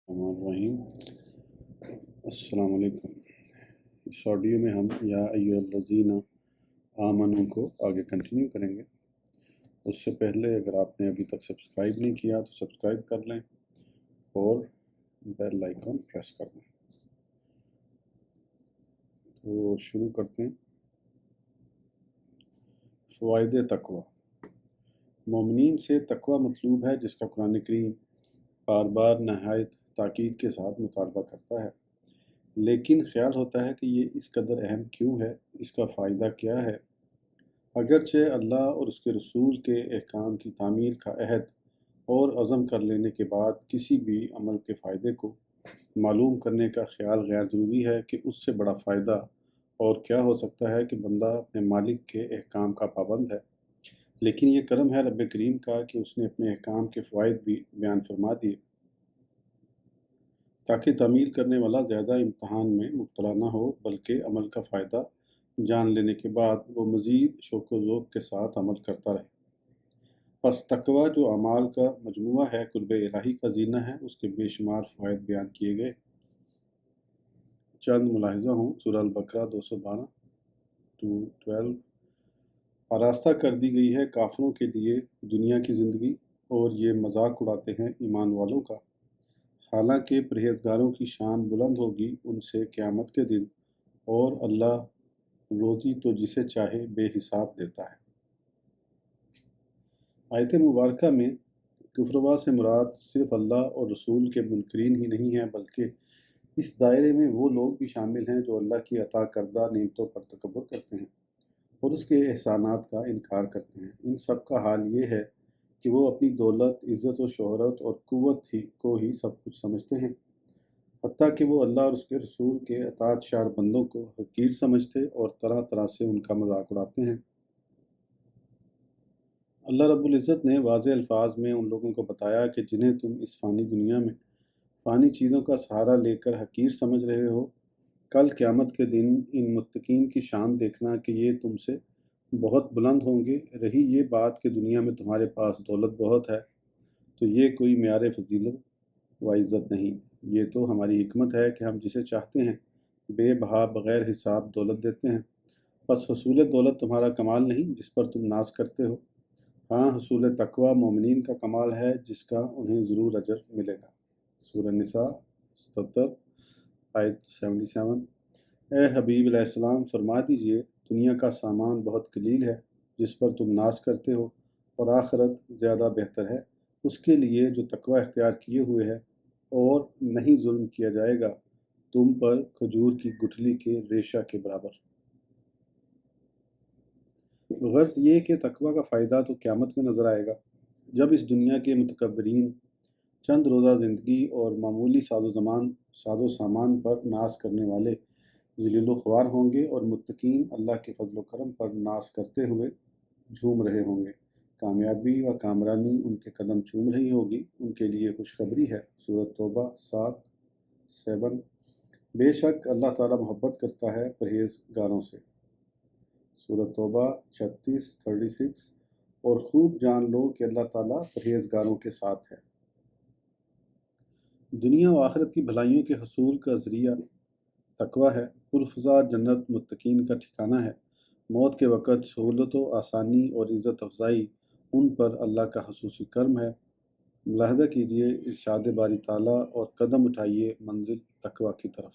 الرحیم السلام علیکم۔ اس آڈیو میں ہم یا ایھا آمنو کو آگے کنٹینیو کریں گے۔ اس سے پہلے اگر آپ نے ابھی تک سبسکرائب نہیں کیا تو سبسکرائب کر لیں اور بیل آئیکن پریس کر دیں۔ تو شروع کرتے ہیں۔ فوائد تقوی۔ مومنین سے تقوی مطلوب ہے جس کا قرآن کریم بار بار نہایت تاکید کے ساتھ مطالبہ کرتا ہے، لیکن خیال ہوتا ہے کہ یہ اس قدر اہم کیوں ہے، اس کا فائدہ کیا ہے۔ اگرچہ اللہ اور اس کے رسول کے احکام کی تعمیل کا عہد اور عزم کر لینے کے بعد کسی بھی عمل کے فائدے کو معلوم کرنے کا خیال غیر ضروری ہے کہ اس سے بڑا فائدہ اور کیا ہو سکتا ہے کہ بندہ اپنے مالک کے احکام کا پابند ہے، لیکن یہ کرم ہے رب کریم کا کہ اس نے اپنے احکام کے فوائد بھی بیان فرما دیے تاکہ تعمیل کرنے والا زیادہ امتحان میں مبتلا نہ ہو، بلکہ عمل کا فائدہ جان لینے کے بعد وہ مزید شوق و ذوق کے ساتھ عمل کرتا رہے۔ پس تقوی جو اعمال کا مجموعہ ہے، قرب الہی کا زینہ ہے، اس کے بے شمار فوائد بیان کیے گئے۔ چند ملاحظہ ہوں۔ سورہ البقرہ 212 آراستہ کر دی گئی ہے کافروں کے لیے دنیا کی زندگی، اور یہ مذاق اڑاتے ہیں ایمان والوں کا، حالانکہ پرہیزگاروں کی شان بلند ہوگی ان سے قیامت کے دن، اور اللہ روزی تو جسے چاہے بے حساب دیتا ہے۔ آیت مبارکہ میں کفروا سے مراد صرف اللہ اور رسول کے منکرین ہی نہیں ہیں، بلکہ اس دائرے میں وہ لوگ بھی شامل ہیں جو اللہ کی عطا کردہ نعمتوں پر تکبر کرتے ہیں اور اس کے احسانات کا انکار کرتے ہیں۔ ان سب کا حال یہ ہے کہ وہ اپنی دولت، عزت و شہرت اور قوت کو ہی سب کچھ سمجھتے ہیں، حتیٰ کہ وہ اللہ اور اس کے رسول کے اطاعت شار بندوں کو حقیر سمجھتے اور طرح طرح سے ان کا مذاق اڑاتے ہیں۔ اللہ رب العزت نے واضح الفاظ میں ان لوگوں کو بتایا کہ جنہیں تم اس فانی دنیا میں فانی چیزوں کا سہارا لے کر حقیر سمجھ رہے ہو، کل قیامت کے دن ان متقین کی شان دیکھنا کہ یہ تم سے بہت بلند ہوں گے۔ رہی یہ بات کہ دنیا میں تمہارے پاس دولت بہت ہے، تو یہ کوئی معیار فضیلت و عزت نہیں، یہ تو ہماری حکمت ہے کہ ہم جسے چاہتے ہیں بے بہا بغیر حساب دولت دیتے ہیں۔ بس حصول دولت تمہارا کمال نہیں جس پر تم ناز کرتے ہو، ہاں حصول تقوی مومنین کا کمال ہے جس کا انہیں ضرور اجر ملے گا۔ سورہ نساء 77 آیت 77۔ اے حبیب علیہ السلام فرما دیجئے دنیا کا سامان بہت قلیل ہے جس پر تم ناز کرتے ہو، اور آخرت زیادہ بہتر ہے اس کے لیے جو تقوی اختیار کیے ہوئے ہے، اور نہیں ظلم کیا جائے گا تم پر کھجور کی گٹھلی کے ریشہ کے برابر۔ غرض یہ کہ تقوی کا فائدہ تو قیامت میں نظر آئے گا، جب اس دنیا کے متکبرین چند روزہ زندگی اور معمولی ساز و سامان پر ناز کرنے والے ذلیل و خوار ہوں گے، اور متقین اللہ کے فضل و کرم پر ناز کرتے ہوئے جھوم رہے ہوں گے۔ کامیابی و کامرانی ان کے قدم چوم رہی ہوگی، ان کے لیے خوشخبری ہے۔ سورۃ توبہ 7 بے شک اللہ تعالیٰ محبت کرتا ہے پرہیزگاروں سے۔ سورۃ توبہ 36 اور خوب جان لو کہ اللہ تعالیٰ پرہیزگاروں کے ساتھ ہے۔ دنیا و آخرت کی بھلائیوں کے حصول کا ذریعہ تقوی ہے۔ پرفضا جنت متقین کا ٹھکانہ ہے۔ موت کے وقت سہولت و آسانی اور عزت افزائی ان پر اللہ کا خصوصی کرم ہے۔ ملاحظہ کیجئے ارشاد باری تعالیٰ اور قدم اٹھائیے منزل تقوی کی طرف۔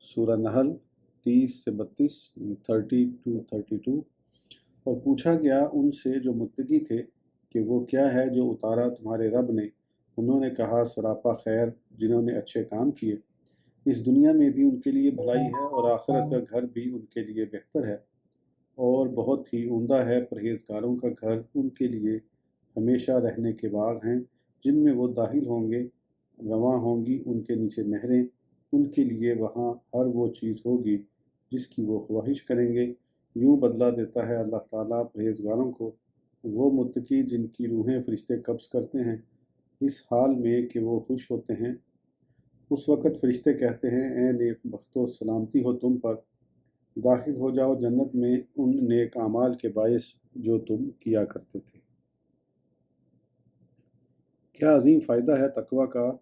سورہ نحل 30-32 اور پوچھا گیا ان سے جو متقی تھے کہ وہ کیا ہے جو اتارا تمہارے رب نے، انہوں نے کہا سراپا خیر جنہوں نے اچھے کام کیے، اس دنیا میں بھی ان کے لیے بھلائی ہے اور آخرت کا گھر بھی ان کے لیے بہتر ہے، اور بہت ہی عمدہ ہے پرہیزگاروں کا گھر، ان کے لیے ہمیشہ رہنے کے باغ ہیں جن میں وہ داخل ہوں گے، رواں ہوں گی ان کے نیچے نہریں، ان کے لیے وہاں ہر وہ چیز ہوگی جس کی وہ خواہش کریں گے۔ یوں بدلہ دیتا ہے اللہ تعالیٰ پرہیزگاروں کو، وہ متقی جن کی روحیں فرشتے قبض کرتے ہیں اس حال میں کہ وہ خوش ہوتے ہیں۔ اس وقت فرشتے کہتے ہیں اے نیک بختو سلامتی ہو تم پر، داخل ہو جاؤ جنت میں ان نیک اعمال کے باعث جو تم کیا کرتے تھے۔ کیا عظیم فائدہ ہے تقوی کا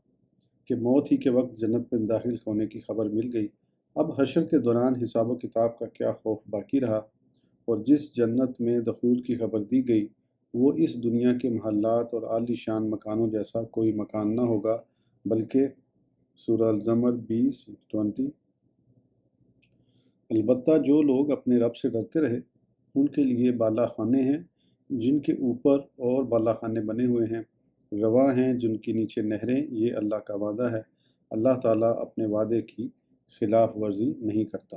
کہ موت ہی کے وقت جنت میں داخل ہونے کی خبر مل گئی، اب حشر کے دوران حساب و کتاب کا کیا خوف باقی رہا؟ اور جس جنت میں دخول کی خبر دی گئی وہ اس دنیا کے محلات اور عالی شان مکانوں جیسا کوئی مکان نہ ہوگا، بلکہ سورہ الزمر 20:20 البتہ جو لوگ اپنے رب سے ڈرتے رہے ان کے لیے بالا خانے ہیں جن کے اوپر اور بالا خانے بنے ہوئے ہیں، رواں ہیں جن کے نیچے نہریں، یہ اللہ کا وعدہ ہے، اللہ تعالیٰ اپنے وعدے کی خلاف ورزی نہیں کرتا۔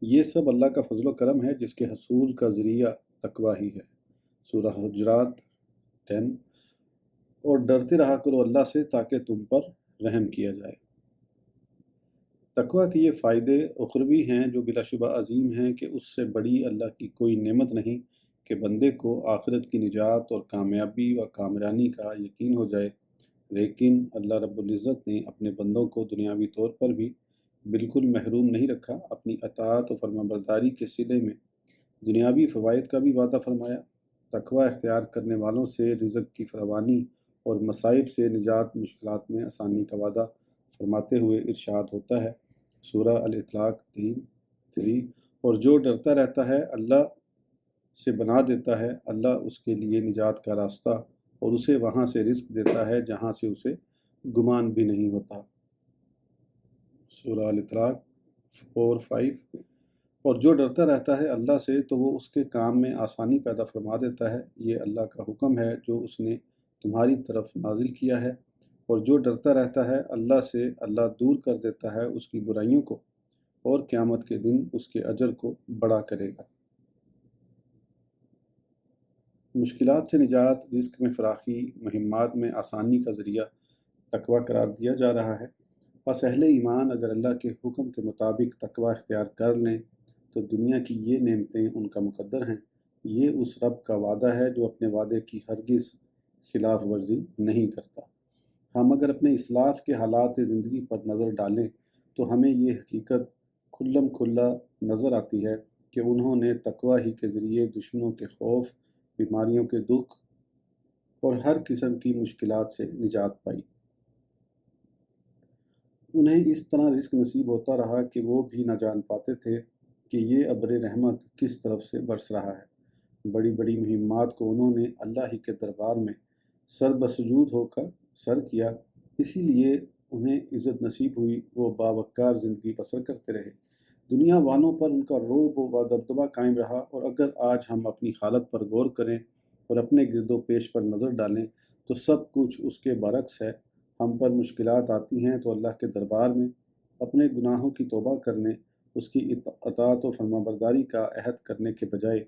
یہ سب اللہ کا فضل و کرم ہے جس کے حصول کا ذریعہ تقوی ہی ہے۔ سورہ حجرات 10۔ اور ڈرتے رہا کرو اللہ سے تاکہ تم پر رحم کیا جائے۔ تقوی کے یہ فائدے اخروی ہیں جو بلا شبہ عظیم ہیں کہ اس سے بڑی اللہ کی کوئی نعمت نہیں کہ بندے کو آخرت کی نجات اور کامیابی و کامرانی کا یقین ہو جائے، لیکن اللہ رب العزت نے اپنے بندوں کو دنیاوی طور پر بھی بالکل محروم نہیں رکھا، اپنی اطاعت و فرمانبرداری کے صلے میں دنیاوی فوائد کا بھی وعدہ فرمایا۔ تقوی اختیار کرنے والوں سے رزق کی فراوانی اور مصائب سے نجات، مشکلات میں آسانی کا وعدہ فرماتے ہوئے ارشاد ہوتا ہے، سورہ الاطلاق 3 اور جو ڈرتا رہتا ہے اللہ سے بنا دیتا ہے اللہ اس کے لیے نجات کا راستہ اور اسے وہاں سے رزق دیتا ہے جہاں سے اسے گمان بھی نہیں ہوتا، سورہ الاطلاق 4:5 اور جو ڈرتا رہتا ہے اللہ سے تو وہ اس کے کام میں آسانی پیدا فرما دیتا ہے، یہ اللہ کا حکم ہے جو اس نے تمہاری طرف نازل کیا ہے، اور جو ڈرتا رہتا ہے اللہ سے اللہ دور کر دیتا ہے اس کی برائیوں کو اور قیامت کے دن اس کے اجر کو بڑا کرے گا۔ مشکلات سے نجات، رزق میں فراخی، مہمات میں آسانی کا ذریعہ تقوی قرار دیا جا رہا ہے۔ پس اہل ایمان اگر اللہ کے حکم کے مطابق تقوی اختیار کر لیں تو دنیا کی یہ نعمتیں ان کا مقدر ہیں، یہ اس رب کا وعدہ ہے جو اپنے وعدے کی ہرگز خلاف ورزی نہیں کرتا۔ ہم اگر اپنے اسلاف کے حالات زندگی پر نظر ڈالیں تو ہمیں یہ حقیقت کھلم کھلا نظر آتی ہے کہ انہوں نے تقوی ہی کے ذریعے دشمنوں کے خوف، بیماریوں کے دکھ اور ہر قسم کی مشکلات سے نجات پائی۔ انہیں اس طرح رزق نصیب ہوتا رہا کہ وہ بھی نہ جان پاتے تھے کہ یہ ابر رحمت کس طرف سے برس رہا ہے۔ بڑی بڑی مہمات کو انہوں نے اللہ ہی کے دربار میں سر بسجود ہو کر سر کیا، اسی لیے انہیں عزت نصیب ہوئی، وہ باوقار زندگی بسر کرتے رہے، دنیا والوں پر ان کا رعب و دبدبہ قائم رہا۔ اور اگر آج ہم اپنی حالت پر غور کریں اور اپنے گرد و پیش پر نظر ڈالیں تو سب کچھ اس کے برعکس ہے۔ ہم پر مشکلات آتی ہیں تو اللہ کے دربار میں اپنے گناہوں کی توبہ کرنے، اس کی اطاعت و فرمانبرداری کا عہد کرنے کے بجائے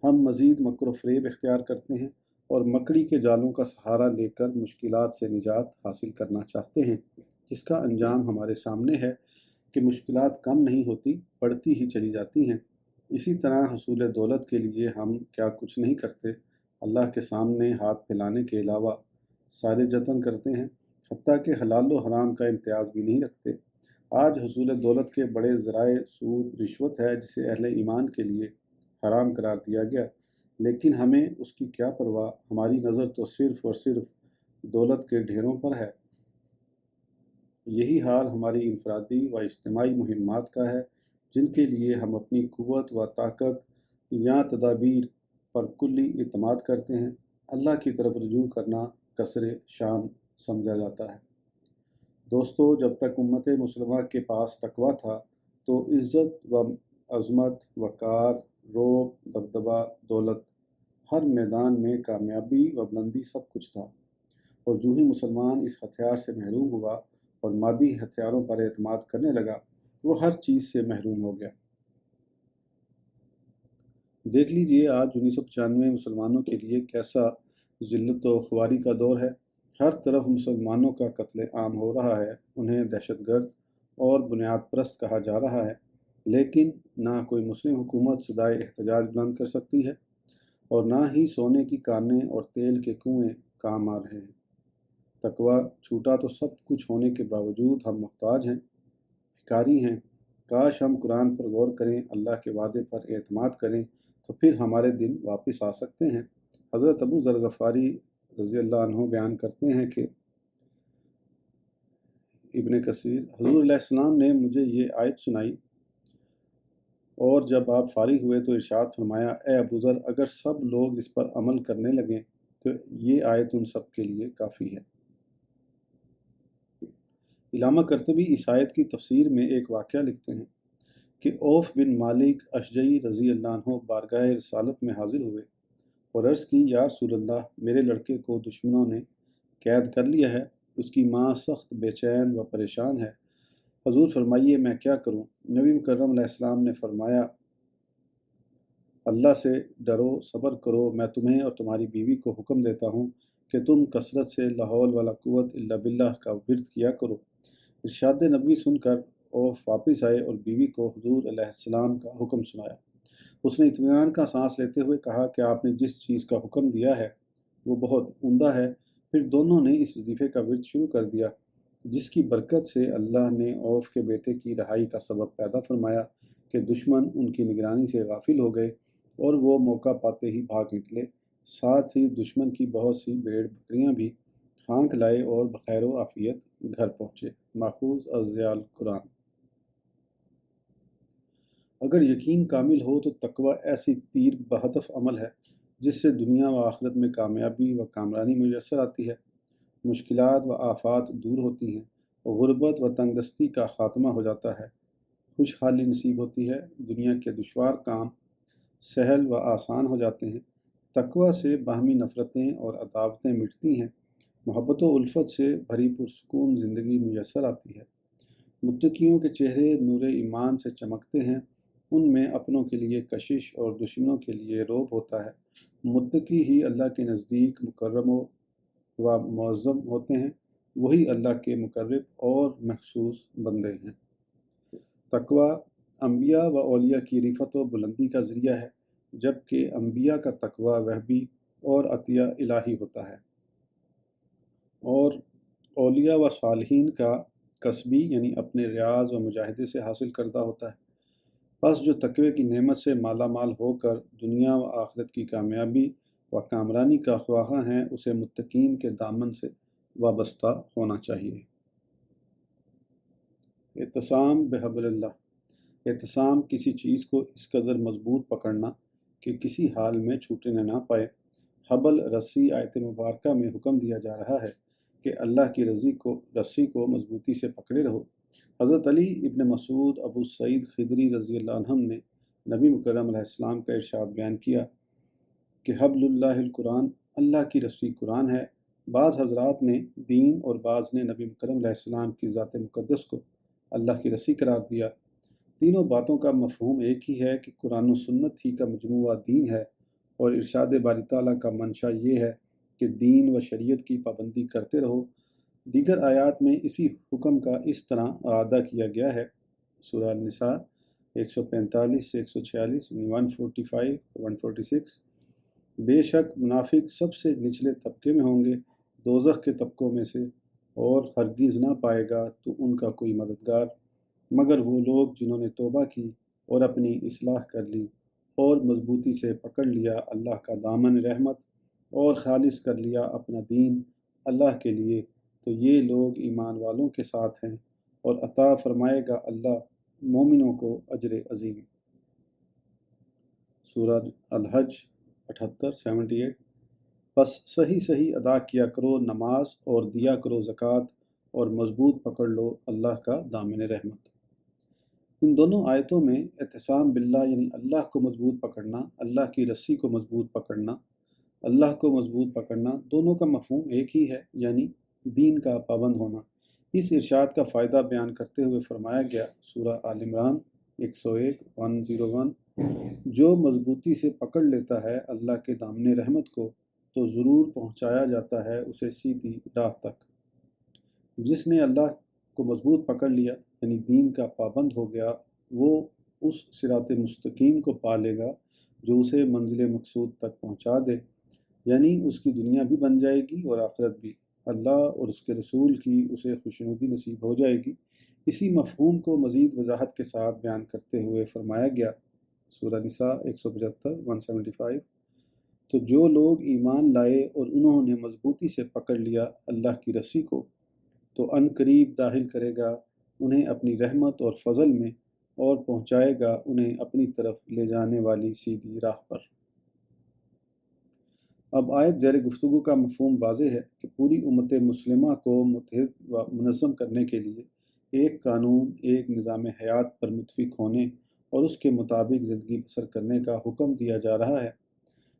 ہم مزید مکر و فریب اختیار کرتے ہیں اور مکڑی کے جالوں کا سہارا لے کر مشکلات سے نجات حاصل کرنا چاہتے ہیں، جس کا انجام ہمارے سامنے ہے کہ مشکلات کم نہیں ہوتی، بڑھتی ہی چلی جاتی ہیں۔ اسی طرح حصول دولت کے لیے ہم کیا کچھ نہیں کرتے، اللہ کے سامنے ہاتھ پھیلانے کے علاوہ سارے جتن کرتے ہیں، حتیٰ کہ حلال و حرام کا امتیاز بھی نہیں رکھتے۔ آج حصول دولت کے بڑے ذرائع سود، رشوت ہے جسے اہل ایمان کے لیے حرام قرار دیا گیا، لیکن ہمیں اس کی کیا پرواہ، ہماری نظر تو صرف اور صرف دولت کے ڈھیروں پر ہے۔ یہی حال ہماری انفرادی و اجتماعی مہمات کا ہے جن کے لیے ہم اپنی قوت و طاقت یا تدابیر پر کلی اعتماد کرتے ہیں۔ اللہ کی طرف رجوع کرنا کثر شان سمجھا جاتا ہے۔ دوستو، جب تک امت مسلمہ کے پاس تقوی تھا تو عزت و عظمت، وقار، رعب، دبدبہ، دولت، ہر میدان میں کامیابی و بلندی سب کچھ تھا، اور جو ہی مسلمان اس ہتھیار سے محروم ہوا اور مادی ہتھیاروں پر اعتماد کرنے لگا وہ ہر چیز سے محروم ہو گیا۔ دیکھ لیجئے آج 1995 مسلمانوں کے لیے کیسا ذلت و خواری کا دور ہے۔ ہر طرف مسلمانوں کا قتل عام ہو رہا ہے، انہیں دہشت گرد اور بنیاد پرست کہا جا رہا ہے، لیکن نہ کوئی مسلم حکومت صدائے احتجاج بلند کر سکتی ہے اور نہ ہی سونے کی کانیں اور تیل کے کنویں کام آ رہے ہیں۔ تقوی چھوٹا تو سب کچھ ہونے کے باوجود ہم محتاج ہیں، بھکاری ہیں۔ کاش ہم قرآن پر غور کریں، اللہ کے وعدے پر اعتماد کریں تو پھر ہمارے دن واپس آ سکتے ہیں۔ حضرت ابو ذر غفاری رضی اللہ عنہ بیان کرتے ہیں کہ ابن کثیر: حضور علیہ السلام نے مجھے یہ آیت سنائی اور جب آپ فارغ ہوئے تو ارشاد فرمایا، اے ابو ذر، اگر سب لوگ اس پر عمل کرنے لگیں تو یہ آیت ان سب کے لیے کافی ہے۔ علامہ قرطبی اس آیت کی تفسیر میں ایک واقعہ لکھتے ہیں کہ اوف بن مالک اشجعی رضی اللہ عنہ بارگاہ رسالت میں حاضر ہوئے اور عرض کی، یا رسول اللہ، میرے لڑکے کو دشمنوں نے قید کر لیا ہے، اس کی ماں سخت بے چین و پریشان ہے، حضور فرمائیے میں کیا کروں؟ نبی مکرم علیہ السلام نے فرمایا، اللہ سے ڈرو، صبر کرو، میں تمہیں اور تمہاری بیوی کو حکم دیتا ہوں کہ تم کثرت سے لا حول ولا قوت الا باللہ کا ورد کیا کرو۔ ارشاد نبوی سن کر اوف واپس آئے اور بیوی کو حضور علیہ السلام کا حکم سنایا۔ اس نے اطمینان کا سانس لیتے ہوئے کہا کہ آپ نے جس چیز کا حکم دیا ہے وہ بہت عمدہ ہے۔ پھر دونوں نے اس وظیفے کا ورد شروع کر دیا، جس کی برکت سے اللہ نے اوف کے بیٹے کی رہائی کا سبب پیدا فرمایا کہ دشمن ان کی نگرانی سے غافل ہو گئے اور وہ موقع پاتے ہی بھاگ نکلے، ساتھ ہی دشمن کی بہت سی بھیڑ بکریاں بھی ہانک لائے اور بخیر و عافیت گھر پہنچے۔ ماخوذ از ضیاء القرآن۔ اگر یقین کامل ہو تو تقوی ایسی تیر بہدف عمل ہے جس سے دنیا و آخرت میں کامیابی و کامرانی میسر آتی ہے، مشکلات و آفات دور ہوتی ہیں، غربت و تنگ دستی کا خاتمہ ہو جاتا ہے، خوشحالی نصیب ہوتی ہے، دنیا کے دشوار کام سہل و آسان ہو جاتے ہیں، تقوی سے باہمی نفرتیں اور عداوتیں مٹتی ہیں، محبت و الفت سے بھری پرسکون زندگی میسر آتی ہے، متقیوں کے چہرے نور ایمان سے چمکتے ہیں، ان میں اپنوں کے لیے کشش اور دشمنوں کے لیے رعب ہوتا ہے، متقی ہی اللہ کے نزدیک مکرم و معظم ہوتے ہیں، وہی اللہ کے مقرب اور مخصوص بندے ہیں۔ تقوی انبیاء و اولیاء کی رفعت و بلندی کا ذریعہ ہے، جبکہ انبیاء کا تقوی وہبی اور عطیہ الہی ہوتا ہے، اور اولیاء و صالحین کا کسبی یعنی اپنے ریاض و مجاہدے سے حاصل کردہ ہوتا ہے۔ پس جو تقوی کی نعمت سے مالا مال ہو کر دنیا و آخرت کی کامیابی و کامرانی کا خواہاں ہیں، اسے متقین کے دامن سے وابستہ ہونا چاہیے۔ اعتصام بحبل اللہ۔ اعتصام کسی چیز کو اس قدر مضبوط پکڑنا کہ کسی حال میں چھوٹنے نہ پائے۔ حبل رسی آیت مبارکہ میں حکم دیا جا رہا ہے کہ اللہ کی رسی کو مضبوطی سے پکڑے رہو۔ حضرت علی ابن مسعود ابو سعید خدری رضی اللہ عنہم نے نبی مکرم علیہ السلام کا ارشاد بیان کیا کہ حبل اللہ القرآن، اللہ کی رسی قرآن ہے۔ بعض حضرات نے دین اور بعض نے نبی مکرم علیہ السلام کی ذات مقدس کو اللہ کی رسی قرار دیا۔ تینوں باتوں کا مفہوم ایک ہی ہے کہ قرآن و سنت ہی کا مجموعہ دین ہے، اور ارشاد باری تعالیٰ کا منشا یہ ہے کہ دین و شریعت کی پابندی کرتے رہو۔ دیگر آیات میں اسی حکم کا اس طرح اعادہ کیا گیا ہے۔ سورہ النساء 145 سے 146، 145 146۔ بے شک منافق سب سے نچلے طبقے میں ہوں گے دوزخ کے طبقوں میں سے، اور ہرگز نہ پائے گا تو ان کا کوئی مددگار مگر وہ لوگ جنہوں نے توبہ کی اور اپنی اصلاح کر لی اور مضبوطی سے پکڑ لیا اللہ کا دامن رحمت اور خالص کر لیا اپنا دین اللہ کے لیے، تو یہ لوگ ایمان والوں کے ساتھ ہیں، اور عطا فرمائے گا اللہ مومنوں کو اجر عظیم۔ سورہ الحج 78 بس صحیح ادا کیا کرو نماز اور دیا کرو زکوٰۃ اور مضبوط پکڑ لو اللہ کا دامن رحمت۔ ان دونوں آیتوں میں اعتصام باللہ یعنی اللہ کو مضبوط پکڑنا، اللہ کی رسی کو مضبوط پکڑنا، اللہ کو مضبوط پکڑنا، دونوں کا مفہوم ایک ہی ہے، یعنی دین کا پابند ہونا۔ اس ارشاد کا فائدہ بیان کرتے ہوئے فرمایا گیا، سورہ آل عمران 101 جو مضبوطی سے پکڑ لیتا ہے اللہ کے دامن رحمت کو تو ضرور پہنچایا جاتا ہے اسے سیدھی راہ تک۔ جس نے اللہ کو مضبوط پکڑ لیا یعنی دین کا پابند ہو گیا، وہ اس صراط مستقیم کو پا لے گا جو اسے منزل مقصود تک پہنچا دے، یعنی اس کی دنیا بھی بن جائے گی اور آخرت بھی، اللہ اور اس کے رسول کی اسے خوشنودی نصیب ہو جائے گی۔ اسی مفہوم کو مزید وضاحت کے ساتھ بیان کرتے ہوئے فرمایا گیا، سورہ نساء 175 175 تو جو لوگ ایمان لائے اور انہوں نے مضبوطی سے پکڑ لیا اللہ کی رسی کو تو ان قریب داخل کرے گا انہیں اپنی رحمت اور فضل میں، اور پہنچائے گا انہیں اپنی طرف لے جانے والی سیدھی راہ پر۔ اب آیت زیر گفتگو کا مفہوم واضح ہے کہ پوری امت مسلمہ کو متحد و منظم کرنے کے لیے ایک قانون، ایک نظام حیات پر متفق ہونے اور اس کے مطابق زندگی بسر کرنے کا حکم دیا جا رہا ہے۔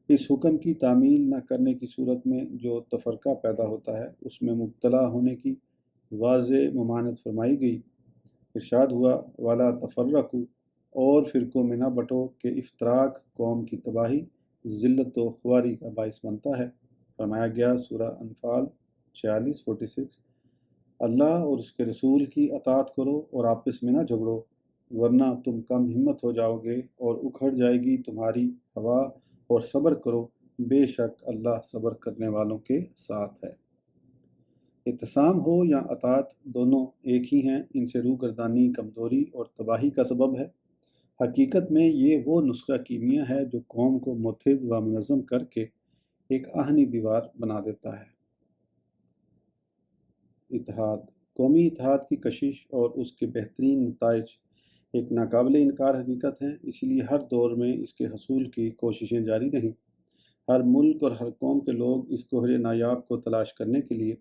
اس حکم کی تعمیل نہ کرنے کی صورت میں جو تفرقہ پیدا ہوتا ہے، اس میں مبتلا ہونے کی واضح ممانعت فرمائی گئی۔ ارشاد ہوا وَلَا تَفَرَّقُوا، اور فرقوں میں نہ بٹو کہ افتراق قوم کی تباہی، ذلت و خواری کا باعث بنتا ہے۔ فرمایا گیا سورہ انفال 46 اللہ اور اس کے رسول کی اطاعت کرو اور آپس میں نہ جھگڑو، ورنہ تم کم ہمت ہو جاؤ گے اور اکھڑ جائے گی تمہاری ہوا، اور صبر کرو، بے شک اللہ صبر کرنے والوں کے ساتھ ہے۔ اعتصام ہو یا اطاعت، دونوں ایک ہی ہیں۔ ان سے روگردانی، کمزوری اور تباہی کا سبب ہے۔ حقیقت میں یہ وہ نسخہ کیمیا ہے جو قوم کو متحد و منظم کر کے ایک آہنی دیوار بنا دیتا ہے۔ اتحاد، قومی اتحاد کی کشش اور اس کے بہترین نتائج ایک ناقابل انکار حقیقت ہیں، اسی لیے ہر دور میں اس کے حصول کی کوششیں جاری رہیں۔ ہر ملک اور ہر قوم کے لوگ اس گوہر نایاب کو تلاش کرنے کے لیے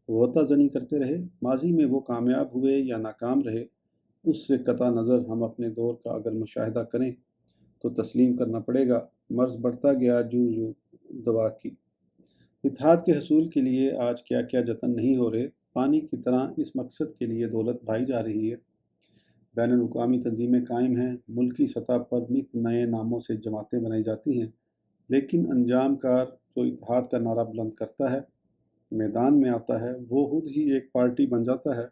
غوطہ زنی کرتے رہے۔ ماضی میں وہ کامیاب ہوئے یا ناکام رہے، اس سے قطع نظر ہم اپنے دور کا اگر مشاہدہ کریں تو تسلیم کرنا پڑے گا، مرض بڑھتا گیا جو دوا کی۔ اتحاد کے حصول کے لیے آج کیا کیا جتن نہیں ہو رہے۔ پانی کی طرح اس مقصد کے لیے دولت بہائی جا رہی ہے، بین الاقوامی تنظیمیں قائم ہیں، ملکی سطح پر نت نئے ناموں سے جماعتیں بنائی جاتی ہیں، لیکن انجام کار جو اتحاد کا نعرہ بلند کرتا ہے، میدان میں آتا ہے، وہ خود ہی ایک پارٹی بن جاتا ہے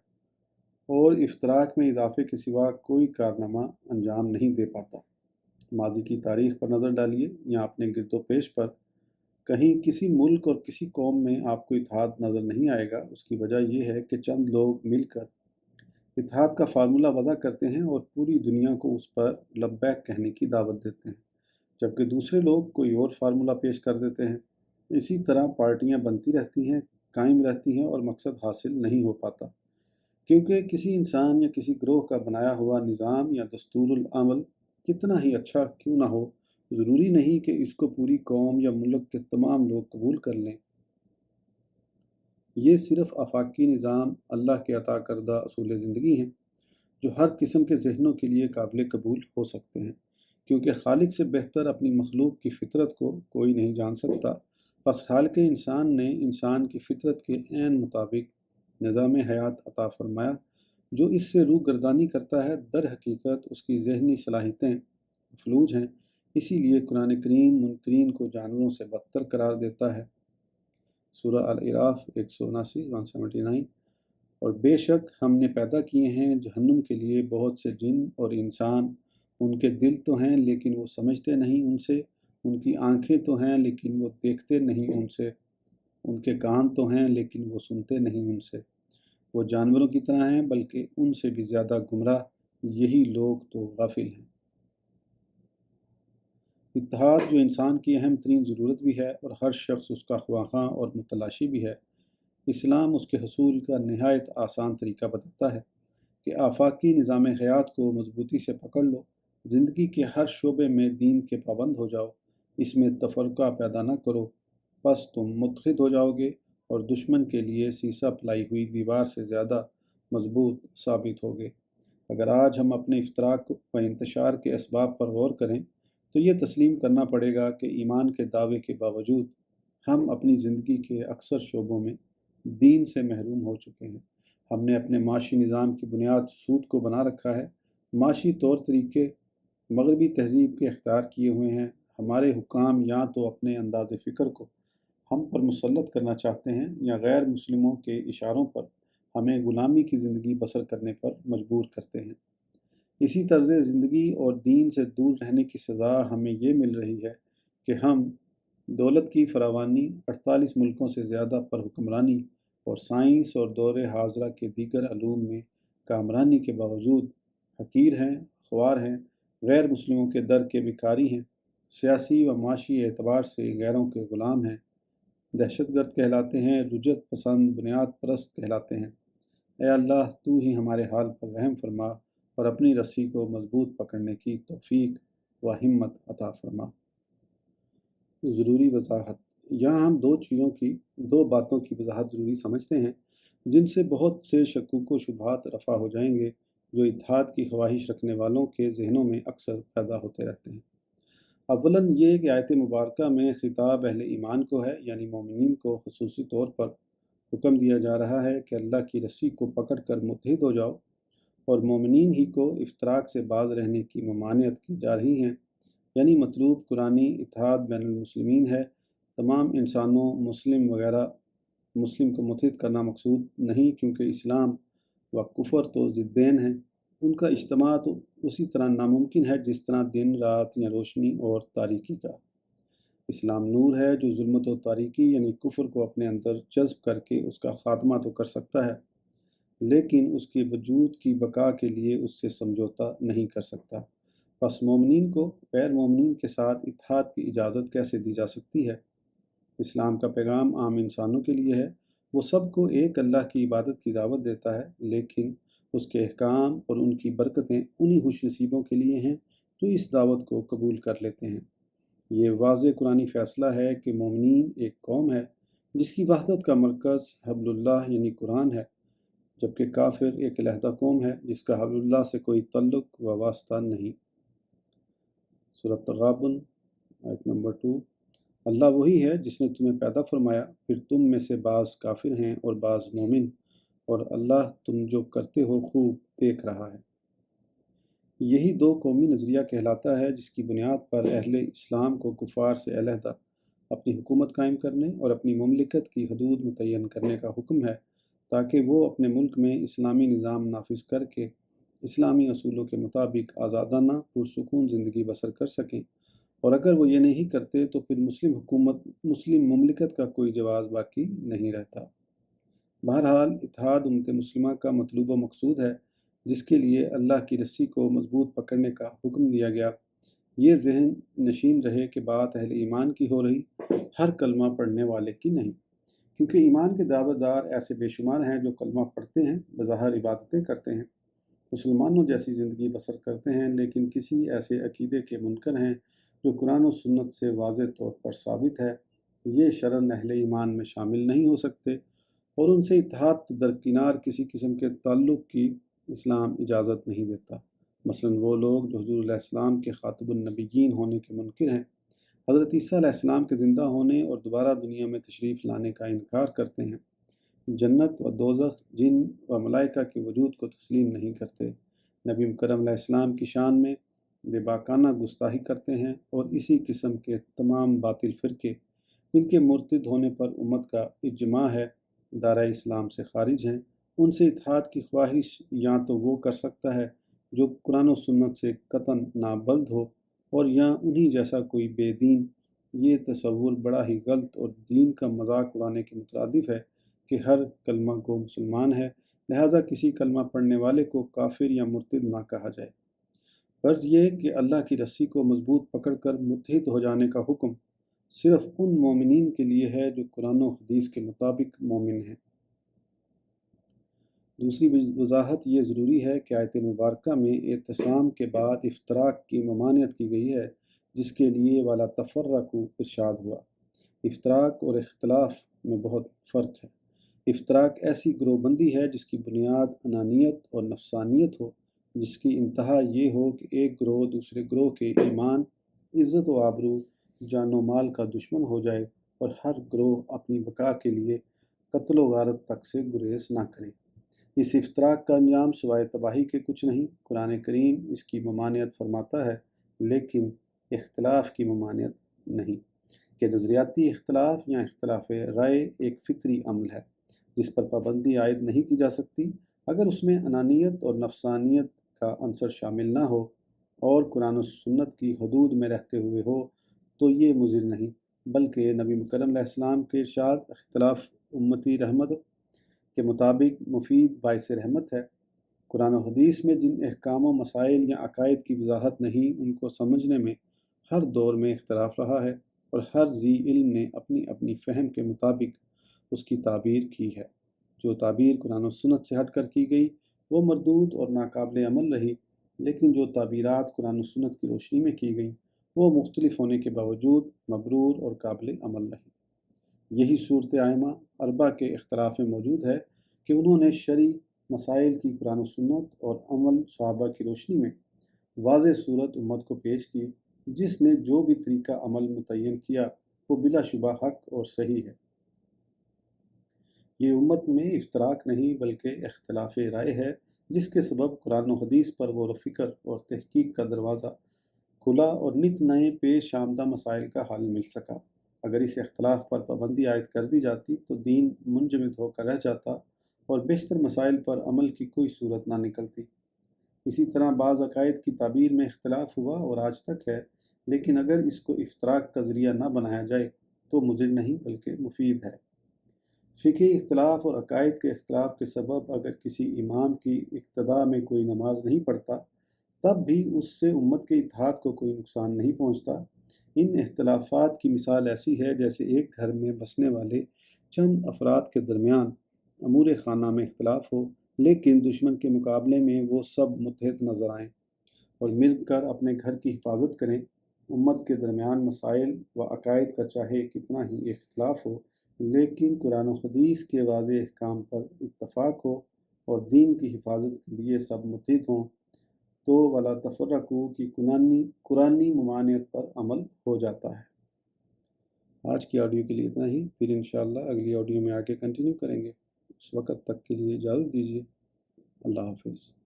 اور افتراق میں اضافے کے سوا کوئی کارنامہ انجام نہیں دے پاتا۔ ماضی کی تاریخ پر نظر ڈالیے یا اپنے گرد و پیش پر، کہیں کسی ملک اور کسی قوم میں آپ کو اتحاد نظر نہیں آئے گا۔ اس کی وجہ یہ ہے کہ چند لوگ مل کر اتحاد کا فارمولہ وضع کرتے ہیں اور پوری دنیا کو اس پر لبیک کہنے کی دعوت دیتے ہیں، جبکہ دوسرے لوگ کوئی اور فارمولہ پیش کر دیتے ہیں۔ اسی طرح پارٹیاں بنتی رہتی ہیں، قائم رہتی ہیں اور مقصد حاصل نہیں ہو پاتا، کیونکہ کسی انسان یا کسی گروہ کا بنایا ہوا نظام یا دستور العمل کتنا ہی اچھا کیوں نہ ہو، ضروری نہیں کہ اس کو پوری قوم یا ملک کے تمام لوگ قبول کر لیں۔ یہ صرف آفاقی نظام، اللہ کے عطا کردہ اصول زندگی ہیں جو ہر قسم کے ذہنوں کے لیے قابل قبول ہو سکتے ہیں، کیونکہ خالق سے بہتر اپنی مخلوق کی فطرت کو کوئی نہیں جان سکتا۔ پس خالق انسان نے انسان کی فطرت کے عین مطابق نظام حیات عطا فرمایا جو اس سے روح گردانی کرتا ہے۔ در حقیقت اس کی ذہنی صلاحیتیں فلوج ہیں، اسی لیے قرآن کریم منکرین کو جانوروں سے بدتر قرار دیتا ہے۔ سورہ الاعراف 179 اور بے شک ہم نے پیدا کیے ہیں جہنم کے لیے بہت سے جن اور انسان، ان کے دل تو ہیں لیکن وہ سمجھتے نہیں ان سے، ان کی آنکھیں تو ہیں لیکن وہ دیکھتے نہیں ان سے، ان کے کان تو ہیں لیکن وہ سنتے نہیں ان سے، وہ جانوروں کی طرح ہیں بلکہ ان سے بھی زیادہ گمراہ، یہی لوگ تو غافل ہیں۔ اتحاد جو انسان کی اہم ترین ضرورت بھی ہے اور ہر شخص اس کا خواہاں اور متلاشی بھی ہے، اسلام اس کے حصول کا نہایت آسان طریقہ بتاتا ہے کہ آفاقی نظام حیات کو مضبوطی سے پکڑ لو، زندگی کے ہر شعبے میں دین کے پابند ہو جاؤ، اس میں تفرقہ پیدا نہ کرو، پس تم متحد ہو جاؤ گے اور دشمن کے لیے سیسا پلائی ہوئی دیوار سے زیادہ مضبوط ثابت ہوگے۔ اگر آج ہم اپنے افتراق و انتشار کے اسباب پر غور کریں تو یہ تسلیم کرنا پڑے گا کہ ایمان کے دعوے کے باوجود ہم اپنی زندگی کے اکثر شعبوں میں دین سے محروم ہو چکے ہیں۔ ہم نے اپنے معاشی نظام کی بنیاد سود کو بنا رکھا ہے، معاشی طور طریقے مغربی تہذیب کے اختیار کیے ہوئے ہیں۔ ہمارے حکام یا تو اپنے انداز فکر کو ہم پر مسلط کرنا چاہتے ہیں یا غیر مسلموں کے اشاروں پر ہمیں غلامی کی زندگی بسر کرنے پر مجبور کرتے ہیں۔ اسی طرز زندگی اور دین سے دور رہنے کی سزا ہمیں یہ مل رہی ہے کہ ہم دولت کی فراوانی، 48 ملکوں سے زیادہ پر حکمرانی اور سائنس اور دور حاضرہ کے دیگر علوم میں کامرانی کے باوجود حقیر ہیں، خوار ہیں، غیر مسلموں کے در کے بھکاری ہیں، سیاسی و معاشی اعتبار سے غیروں کے غلام ہیں، دہشت گرد کہلاتے ہیں، رجعت پسند بنیاد پرست کہلاتے ہیں، اے اللہ تو ہی ہمارے حال پر رحم فرما اور اپنی رسی کو مضبوط پکڑنے کی توفیق و ہمت عطا فرما۔ ضروری وضاحت۔ یہاں ہم دو باتوں کی وضاحت ضروری سمجھتے ہیں جن سے بہت سے شکوک و شبہات رفع ہو جائیں گے جو اتحاد کی خواہش رکھنے والوں کے ذہنوں میں اکثر پیدا ہوتے رہتے ہیں۔ اولاً یہ کہ آیت مبارکہ میں خطاب اہل ایمان کو ہے، یعنی مومنین کو خصوصی طور پر حکم دیا جا رہا ہے کہ اللہ کی رسی کو پکڑ کر متحد ہو جاؤ، اور مومنین ہی کو افتراق سے باز رہنے کی ممانعت کی جا رہی ہیں، یعنی مطلوب قرآنی اتحاد بین المسلمین ہے۔ تمام انسانوں مسلم کو متحد کرنا مقصود نہیں، کیونکہ اسلام و کفر تو ضدین ہیں، ان کا اجتماع تو اسی طرح ناممکن ہے جس طرح دن رات یا روشنی اور تاریکی کا۔ اسلام نور ہے جو ظلمت و تاریکی یعنی کفر کو اپنے اندر جذب کر کے اس کا خاتمہ تو کر سکتا ہے، لیکن اس کے وجود کی بقا کے لیے اس سے سمجھوتا نہیں کر سکتا۔ پس مومنین کو غیر مومنین کے ساتھ اتحاد کی اجازت کیسے دی جا سکتی ہے؟ اسلام کا پیغام عام انسانوں کے لیے ہے، وہ سب کو ایک اللہ کی عبادت کی دعوت دیتا ہے، لیکن اس کے احکام اور ان کی برکتیں انہی خوش نصیبوں کے لیے ہیں جو اس دعوت کو قبول کر لیتے ہیں۔ یہ واضح قرآنی فیصلہ ہے کہ مومنین ایک قوم ہے جس کی وحدت کا مرکز حبل اللہ یعنی قرآن ہے، جبکہ کافر ایک علیحدہ قوم ہے جس کا حبل اللہ سے کوئی تعلق و واسطہ نہیں۔ سورۃ تغابن آیت نمبر 2۔ اللہ وہی ہے جس نے تمہیں پیدا فرمایا، پھر تم میں سے بعض کافر ہیں اور بعض مومن، اور اللہ تم جو کرتے ہو خوب دیکھ رہا ہے۔ یہی دو قومی نظریہ کہلاتا ہے جس کی بنیاد پر اہل اسلام کو کفار سے علیحدہ اپنی حکومت قائم کرنے اور اپنی مملکت کی حدود متعین کرنے کا حکم ہے، تاکہ وہ اپنے ملک میں اسلامی نظام نافذ کر کے اسلامی اصولوں کے مطابق آزادانہ پرسکون زندگی بسر کر سکیں، اور اگر وہ یہ نہیں کرتے تو پھر مسلم مملکت کا کوئی جواز باقی نہیں رہتا۔ بہرحال اتحاد امت مسلمہ کا مطلوب و مقصود ہے، جس کے لیے اللہ کی رسی کو مضبوط پکڑنے کا حکم دیا گیا۔ یہ ذہن نشین رہے کہ بات اہل ایمان کی ہو رہی، ہر کلمہ پڑھنے والے کی نہیں، کیونکہ ایمان کے دعوت دار ایسے بے شمار ہیں جو کلمہ پڑھتے ہیں، بظاہر عبادتیں کرتے ہیں، مسلمانوں جیسی زندگی بسر کرتے ہیں، لیکن کسی ایسے عقیدے کے منکر ہیں جو قرآن و سنت سے واضح طور پر ثابت ہے۔ یہ شرعاً اہل ایمان میں شامل نہیں ہو سکتے، اور ان سے اتحاد تو درکنار کسی قسم کے تعلق کی اسلام اجازت نہیں دیتا۔ مثلاً وہ لوگ جو حضور علیہ السلام کے خاتم النبیین ہونے کے منکر ہیں، حضرت عیسیٰ علیہ السلام کے زندہ ہونے اور دوبارہ دنیا میں تشریف لانے کا انکار کرتے ہیں، جنت و دوزخ، جن و ملائکہ کے وجود کو تسلیم نہیں کرتے، نبی مکرم علیہ السلام کی شان میں بے باکانہ گستاخی کرتے ہیں، اور اسی قسم کے تمام باطل فرقے جن کے مرتد ہونے پر امت کا اجماع ہے دائرہ اسلام سے خارج ہیں، ان سے اتحاد کی خواہش یا تو وہ کر سکتا ہے جو قرآن و سنت سے قطعاً نابلد ہو، اور یا انہی جیسا کوئی بے دین۔ یہ تصور بڑا ہی غلط اور دین کا مذاق اڑانے کے مترادف ہے کہ ہر کلمہ گو مسلمان ہے، لہٰذا کسی کلمہ پڑھنے والے کو کافر یا مرتد نہ کہا جائے۔ غرض یہ کہ اللہ کی رسی کو مضبوط پکڑ کر متحد ہو جانے کا حکم صرف ان مومنین کے لیے ہے جو قرآن و حدیث کے مطابق مومن ہیں۔ دوسری وضاحت یہ ضروری ہے کہ آیت مبارکہ میں اعتصام کے بعد افتراق کی ممانعت کی گئی ہے، جس کے لیے وَلَا تَفَرَّقُوا ارشاد ہوا۔ افتراق اور اختلاف میں بہت فرق ہے۔ افتراق ایسی گروہ بندی ہے جس کی بنیاد انانیت اور نفسانیت ہو، جس کی انتہا یہ ہو کہ ایک گروہ دوسرے گروہ کے ایمان، عزت و آبرو، جان و مال کا دشمن ہو جائے، اور ہر گروہ اپنی بقا کے لیے قتل و غارت تک سے گریز نہ کرے۔ اس افتراق کا انجام سوائے تباہی کے کچھ نہیں۔ قرآن کریم اس کی ممانعت فرماتا ہے، لیکن اختلاف کی ممانعت نہیں، کہ نظریاتی اختلاف یا اختلاف رائے ایک فطری عمل ہے جس پر پابندی عائد نہیں کی جا سکتی اگر اس میں انانیت اور نفسانیت کا عنصر شامل نہ ہو اور قرآن و سنت کی حدود میں رہتے ہوئے ہو تو یہ مضر نہیں، بلکہ نبی مکرم علیہ السلام کے ارشاد اختلاف امتی رحمت کے مطابق مفید باعث رحمت ہے۔ قرآن و حدیث میں جن احکام و مسائل یا عقائد کی وضاحت نہیں، ان کو سمجھنے میں ہر دور میں اختلاف رہا ہے، اور ہر ذی علم نے اپنی اپنی فہم کے مطابق اس کی تعبیر کی ہے۔ جو تعبیر قرآن و سنت سے ہٹ کر کی گئی وہ مردود اور ناقابل عمل رہی، لیکن جو تعبیرات قرآن و سنت کی روشنی میں کی گئیں وہ مختلف ہونے کے باوجود مبرور اور قابل عمل رہیں۔ یہی صورت عامہ اربا کے اختلاف میں موجود ہے کہ انہوں نے شرعی مسائل کی قرآن و سنت اور عمل صحابہ کی روشنی میں واضح صورت امت کو پیش کی، جس نے جو بھی طریقہ عمل متعین کیا وہ بلا شبہ حق اور صحیح ہے۔ یہ امت میں افتراق نہیں بلکہ اختلاف رائے ہے، جس کے سبب قرآن و حدیث پر غور و فکر اور تحقیق کا دروازہ کھلا اور نت نئے پیش آمدہ مسائل کا حل مل سکا۔ اگر اس اختلاف پر پابندی عائد کر دی جاتی تو دین منجمد ہو کر رہ جاتا اور بیشتر مسائل پر عمل کی کوئی صورت نہ نکلتی۔ اسی طرح بعض عقائد کی تعبیر میں اختلاف ہوا اور آج تک ہے، لیکن اگر اس کو افتراق کا ذریعہ نہ بنایا جائے تو مضر نہیں بلکہ مفید ہے۔ فقہی اختلاف اور عقائد کے اختلاف کے سبب اگر کسی امام کی اقتداء میں کوئی نماز نہیں پڑھتا تب بھی اس سے امت کے اتحاد کو کوئی نقصان نہیں پہنچتا۔ ان اختلافات کی مثال ایسی ہے جیسے ایک گھر میں بسنے والے چند افراد کے درمیان امور خانہ میں اختلاف ہو، لیکن دشمن کے مقابلے میں وہ سب متحد نظر آئیں اور مل کر اپنے گھر کی حفاظت کریں۔ امت کے درمیان مسائل و عقائد کا چاہے کتنا ہی اختلاف ہو، لیکن قرآن و حدیث کے واضح احکام پر اتفاق ہو اور دین کی حفاظت کے لیے سب متحد ہوں تو ولا تفرقوا کی قرآنی ممانعت پر عمل ہو جاتا ہے۔ آج کی آڈیو کے لیے اتنا ہی، پھر انشاءاللہ اگلی آڈیو میں آگے کنٹینیو کریں گے۔ اس وقت تک کے لیے اجازت دیجیے۔ اللہ حافظ۔